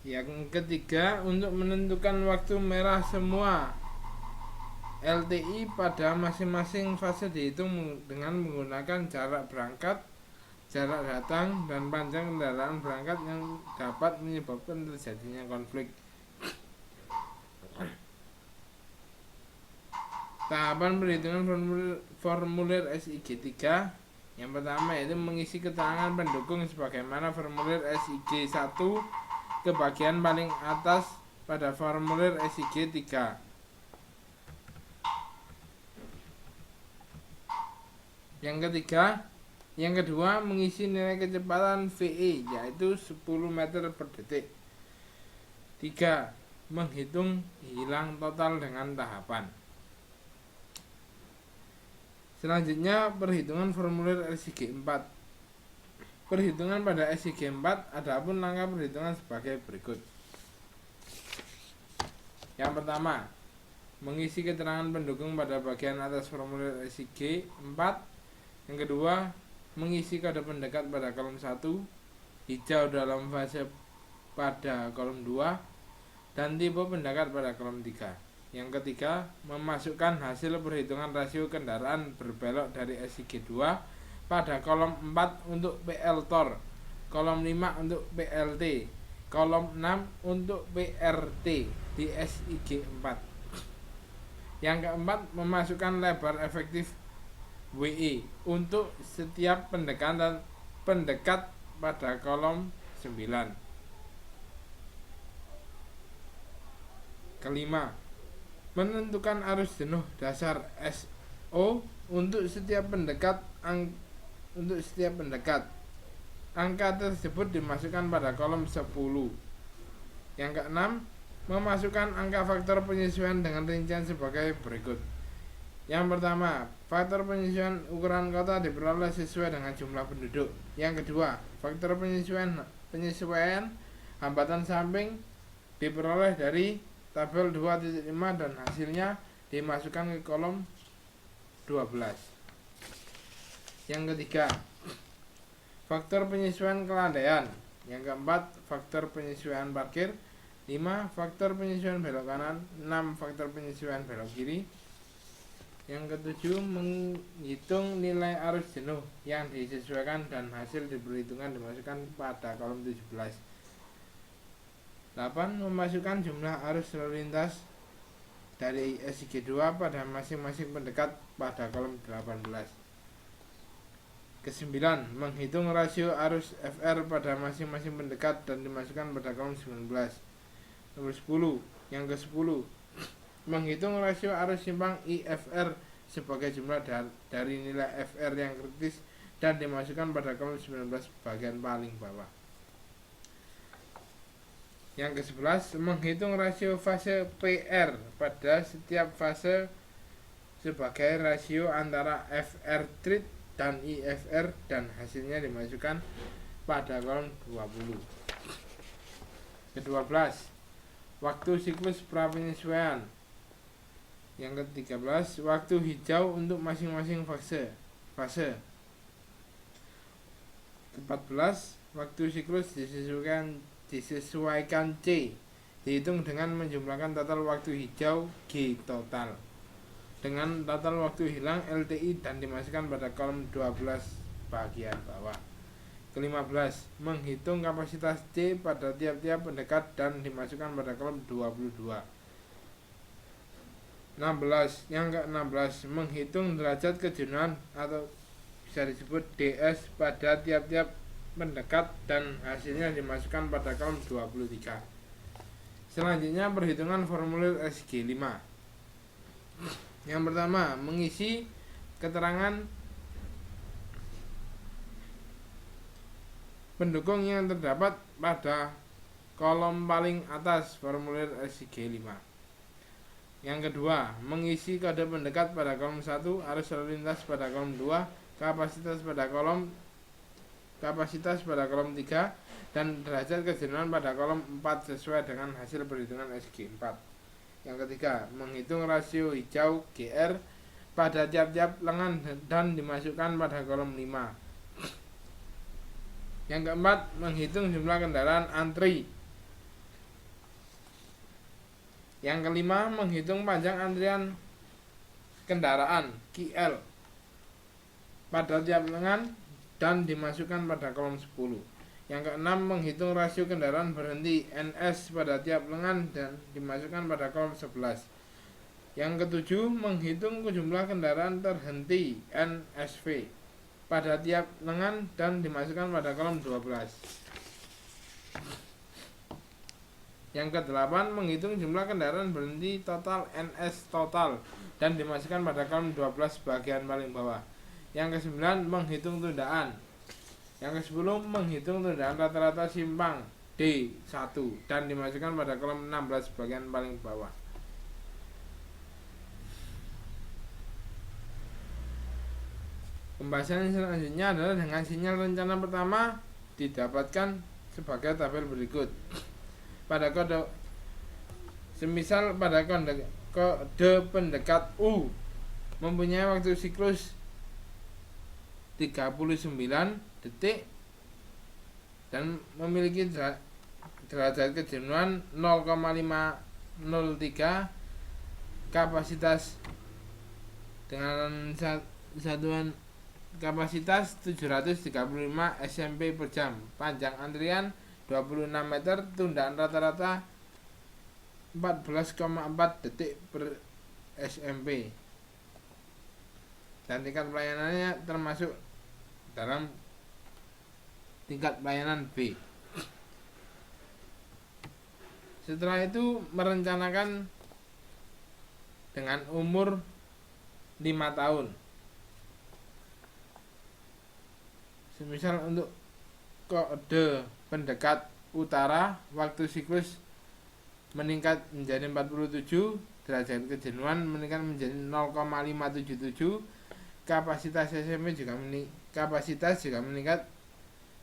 Yang ketiga, untuk menentukan waktu merah semua LTI pada masing-masing fase dihitung dengan menggunakan jarak berangkat, jarak datang, dan panjang kendaraan berangkat yang dapat menyebabkan terjadinya konflik. Tahapan perhitungan formulir SIG 3. Yang pertama yaitu mengisi keterangan pendukung sebagaimana formulir SIG 1 ke bagian paling atas pada formulir SIG 3. Yang kedua mengisi nilai kecepatan VE yaitu 10 meter per detik. 3. Menghitung hilang total dengan tahapan. Selanjutnya perhitungan formulir SIG 4. Perhitungan pada SIG 4 adapun langkah perhitungan sebagai berikut. Yang pertama, mengisi keterangan pendukung pada bagian atas formulir SIG 4. Yang kedua, mengisi kode pendekat pada kolom 1, hijau dalam fase pada kolom 2, dan tipe pendekat pada kolom 3. Yang ketiga, memasukkan hasil perhitungan rasio kendaraan berbelok dari SIG 2 pada kolom 4 untuk PL-TOR, kolom 5 untuk PLT, kolom 6 untuk PRT di SIG 4. Yang keempat, memasukkan lebar efektif WE untuk setiap pendekat pada kolom 9. Kelima, menentukan arus jenuh dasar SO untuk setiap pendekat. Angka tersebut dimasukkan pada kolom 10. Yang keenam, memasukkan angka faktor penyesuaian dengan rincian sebagai berikut. Yang pertama, faktor penyesuaian ukuran kota diperoleh sesuai dengan jumlah penduduk. Yang kedua, faktor penyesuaian hambatan samping diperoleh dari tabel 2.5 dan hasilnya dimasukkan ke kolom 12. Yang ketiga, faktor penyesuaian kelandaian. Yang keempat, faktor penyesuaian parkir. 5. Faktor penyesuaian belok kanan. 6. Faktor penyesuaian belok kiri. Yang ketujuh, menghitung nilai arus jenuh yang disesuaikan dan hasil diperhitungan dimasukkan pada kolom 17. 8. Memasukkan jumlah arus lalu lintas dari SIG 2 pada masing-masing pendekat pada kolom 18. Ke-9, menghitung rasio arus FR pada masing-masing pendekat dan dimasukkan pada kolom 19. Nomor 10. Yang ke-10, menghitung rasio arus simpang IFR sebagai jumlah dari nilai FR yang kritis dan dimasukkan pada kolom 19 bagian paling bawah. Yang ke-11, menghitung rasio fase PR pada setiap fase sebagai rasio antara FR treat dan IFR dan hasilnya dimasukkan pada kolom 20. Ke-12, waktu siklus prapenyesuaian. Yang ke-13, waktu hijau untuk masing-masing fase. Ke-14, waktu siklus disesuaikan C, dihitung dengan menjumlahkan total waktu hijau G total dengan total waktu hilang LTI dan dimasukkan pada kolom 12 bagian bawah. Ke-15, menghitung kapasitas C pada tiap-tiap pendekat dan dimasukkan pada kolom 22. 16. Yang ke-16, menghitung derajat kejenuhan atau bisa disebut DS pada tiap-tiap pendekat dan hasilnya dimasukkan pada kolom 23. Selanjutnya perhitungan formulir SG 5. Yang pertama, mengisi keterangan pendukung yang terdapat pada kolom paling atas formulir SG 5. Yang kedua, mengisi kode pendekat pada kolom 1, arus lalu lintas pada kolom 2, kapasitas pada kolom 3, dan derajat kejenuhan pada kolom 4 sesuai dengan hasil perhitungan SG 4. Yang ketiga, menghitung rasio hijau GR pada tiap-tiap lengan dan dimasukkan pada kolom 5. Yang keempat, menghitung jumlah kendaraan antri Yang kelima, menghitung panjang antrian kendaraan QL pada tiap lengan dan dimasukkan pada kolom 10. Yang keenam, menghitung rasio kendaraan berhenti NS pada tiap lengan dan dimasukkan pada kolom 11. Yang ketujuh, menghitung jumlah kendaraan terhenti NSV pada tiap lengan dan dimasukkan pada kolom 12. Yang kedelapan, menghitung jumlah kendaraan berhenti total NS total dan dimasukkan pada kolom 12 bagian paling bawah. Yang kesembilan, menghitung tundaan. Yang kesepuluh, menghitung tundaan rata-rata simpang D1 dan dimasukkan pada kolom 16 bagian paling bawah. Pembahasan selanjutnya adalah dengan sinyal rencana pertama didapatkan sebagai tabel berikut. Pada kode semisal pada kode pendekat U mempunyai waktu siklus 39 detik dan memiliki derajat kejenuhan 0,503, kapasitas dengan satuan kapasitas 735 SMP per jam, panjang antrian 26 meter, tundaan rata-rata 14,4 detik per SMP, dan tingkat pelayanannya termasuk dalam tingkat pelayanan B. Setelah itu merencanakan dengan umur 5 tahun. Semisal untuk kode pendekat utara, waktu siklus meningkat menjadi 47, derajat kejenuhan meningkat menjadi 0,577, kapasitas SMP juga meningkat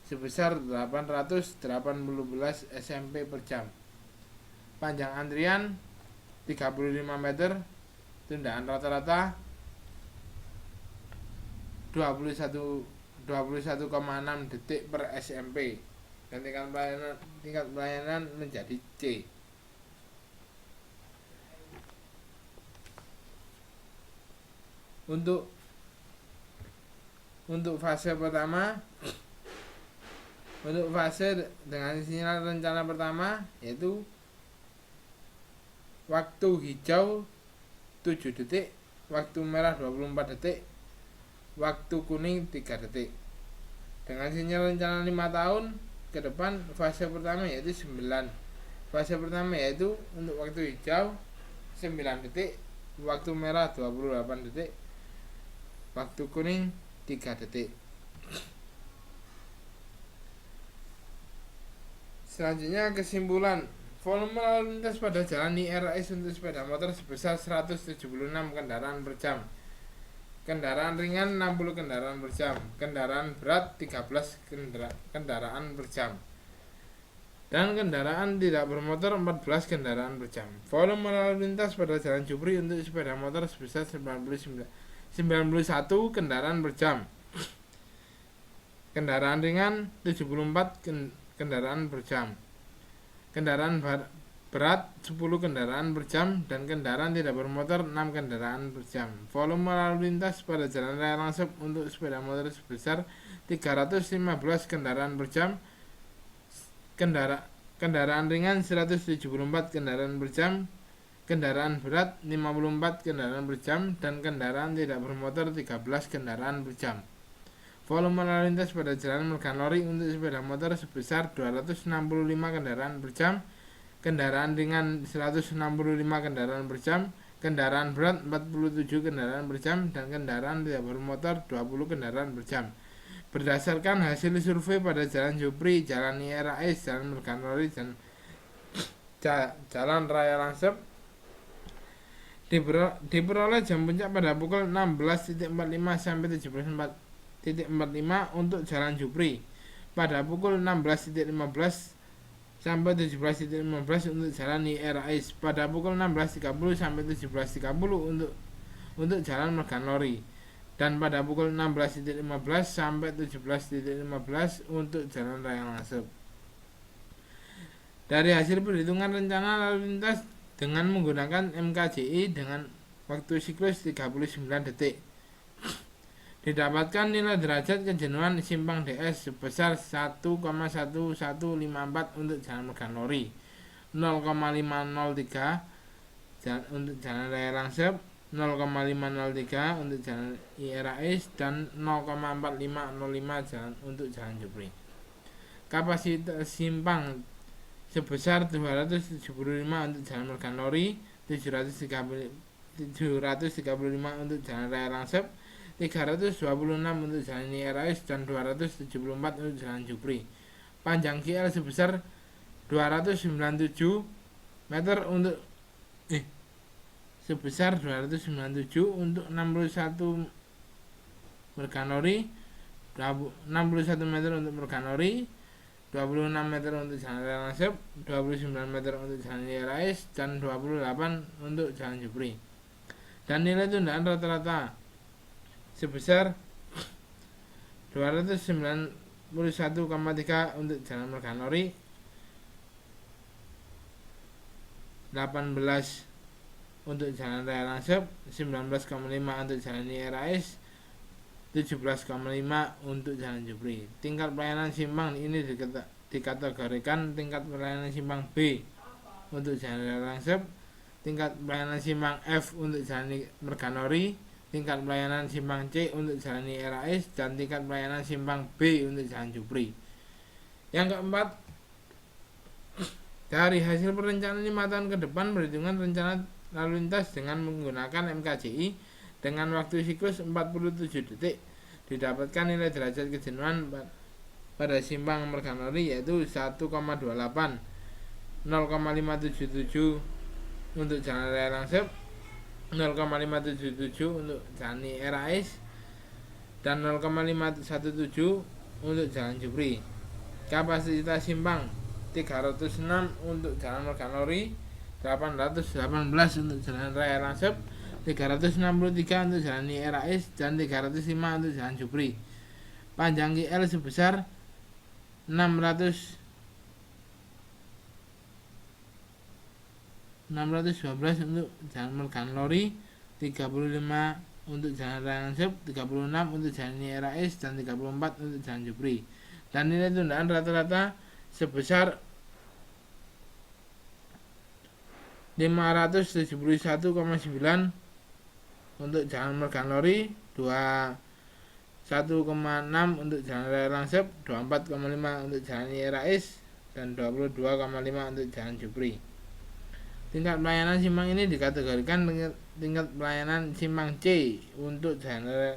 sebesar 818 SMP per jam. Panjang antrian 35 meter, tundaan rata-rata 21,6 detik per SMP, dan tingkat pelayanan menjadi C. Untuk fase pertama, untuk fase dengan sinyal rencana pertama yaitu waktu hijau 7 detik, waktu merah 24 detik, waktu kuning 3 detik. Dengan sinyal rencana 5 tahun ke depan, fase pertama yaitu 9. Fase pertama yaitu untuk waktu hijau 9 detik, waktu merah 28 detik, waktu kuning 3 detik. Selanjutnya kesimpulan. Volume lalu lintas pada jalan IRS untuk sepeda motor sebesar 176 kendaraan per jam. Kendaraan ringan 60 kendaraan per jam. Kendaraan berat 13 kendaraan per jam. Dan kendaraan tidak bermotor 14 kendaraan per jam. Volume lalu lintas pada jalan Jupri untuk sepeda91 kendaraan per jam. Kendaraan ringan 74 kendaraan per jam. Kendaraan berat 10 kendaraan per jam, dan kendaraan tidak bermotor 6 kendaraan per jam. Volume lalu lintas pada jalan raya Langsep untuk sepeda motor sebesar 315 kendaraan per jam. Kendaraan ringan 174 kendaraan per jam. Kendaraan berat 54 kendaraan per jam, dan kendaraan tidak bermotor 13 kendaraan per jam. Volume lalu lintas pada jalan Megan Lori untuk sepeda motor sebesar 265 kendaraan per jam. Kendaraan ringan 165 kendaraan per jam. Kendaraan berat 47 kendaraan per jam, dan kendaraan tidak bermotor 20 kendaraan per jam. Berdasarkan hasil survei pada jalan Jupri, jalan IRS, jalan Megan Lori, dan jalan raya Langsep diperoleh jam puncak pada pukul 16.45 sampai 17.45 untuk jalan Jupri, pada pukul 16.15 sampai 17.15 untuk jalan IRS, pada pukul 16.30 sampai 17.30 untuk jalan Megan Lori, dan pada pukul 16.15 sampai 17.15 untuk jalan raya Langsep. Dari hasil perhitungan rencana lalu lintas dengan menggunakan MKJI dengan waktu siklus 39 detik. Didapatkan nilai derajat kejenuhan simpang DS sebesar 1,1154 untuk jalan Megan Lori, 0,503 untuk jalan raya Langsep, 0,503 untuk jalan IRAS, dan 0,4505 jalan untuk jalan Jupri. Kapasitas simpang sebesar 275 untuk jalan Megan Lori, 735 untuk jalan raya Langsep, 326 untuk jalan IRAS, dan 274 untuk jalan Jupri. Panjang KL sebesar 297 meter untuk sebesar 297 untuk 61 Megan Lori, 61 meter untuk Megan Lori, 26 meter untuk jalan raya Langsep, 29 meter untuk jalan IRAS, dan 28 untuk jalan Jupri. Dan nilai tundaan rata-rata sebesar 291,3 untuk jalan Megan Lori, 18 untuk jalan raya Langsep, 19,5 untuk jalan IRAS, 17,5 untuk jalan Jupri. Tingkat pelayanan simpang ini dikategorikan tingkat pelayanan simpang B untuk jalan raya Langsep, tingkat pelayanan simpang F untuk jalan Megan Lori, tingkat pelayanan simpang C untuk jalan IRAS, dan tingkat pelayanan simpang B untuk jalan Jupri. Yang keempat, dari hasil perencanaan 5 tahun ke depan, perhitungan rencana lalu lintas dengan menggunakan MKJI dengan waktu siklus 47 detik, didapatkan nilai derajat kejenuhan pada simpang Megan Lori yaitu 1,28, 0,577 untuk jalan raya Langsep, 0,577 untuk jalan IRAS, dan 0,517 untuk jalan Jupri. Kapasitas simpang 306 untuk jalan Megan Lori, 818 untuk jalan raya Langsep, 363 untuk jalan IRAS, dan 305 untuk jalan Jupri. Panjang KL sebesar 612 untuk jalan Megan Lori, 35 untuk jalan raya Langsep, 36 untuk jalan IRAS, dan 34 untuk jalan Jupri. Dan nilai tundaan rata-rata sebesar 571,9 untuk jalan Megan Lori, 21,6 untuk jalan raya Langsep, 24,5 untuk jalan IRAS, dan 22,5 untuk jalan Jupri. Tingkat pelayanan simpang ini dikategorikan tingkat pelayanan simpang C untuk jalan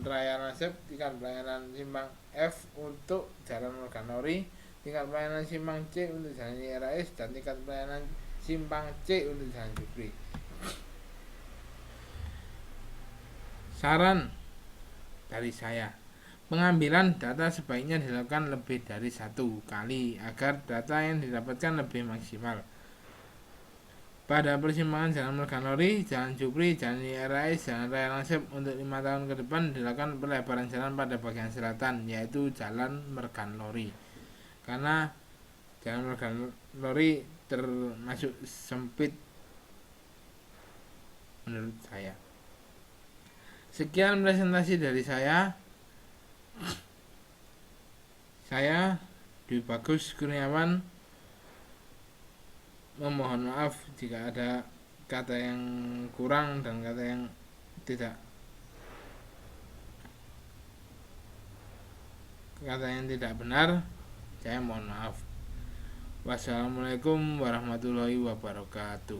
raya Langsep, tingkat pelayanan simpang F untuk jalan Megan Lori, tingkat pelayanan simpang C untuk jalan IRAS, dan tingkat pelayanan simpang C untuk jalan Jupri. Saran dari saya, pengambilan data sebaiknya dilakukan lebih dari 1 kali agar data yang didapatkan lebih maksimal. Pada persimpangan jalan Megan Lori, jalan Jupri, jalan IRAS, jalan raya Langsep untuk 5 tahun ke depan dilakukan pelebaran jalan pada bagian selatan, yaitu jalan Megan Lori. Karena jalan Megan Lori termasuk sempit menurut saya. Sekian presentasi dari saya. Saya Dwi Bagus Kurniawan memohon maaf jika ada kata yang kurang dan kata yang tidak benar. Saya mohon maaf. Wassalamualaikum warahmatullahi wabarakatuh.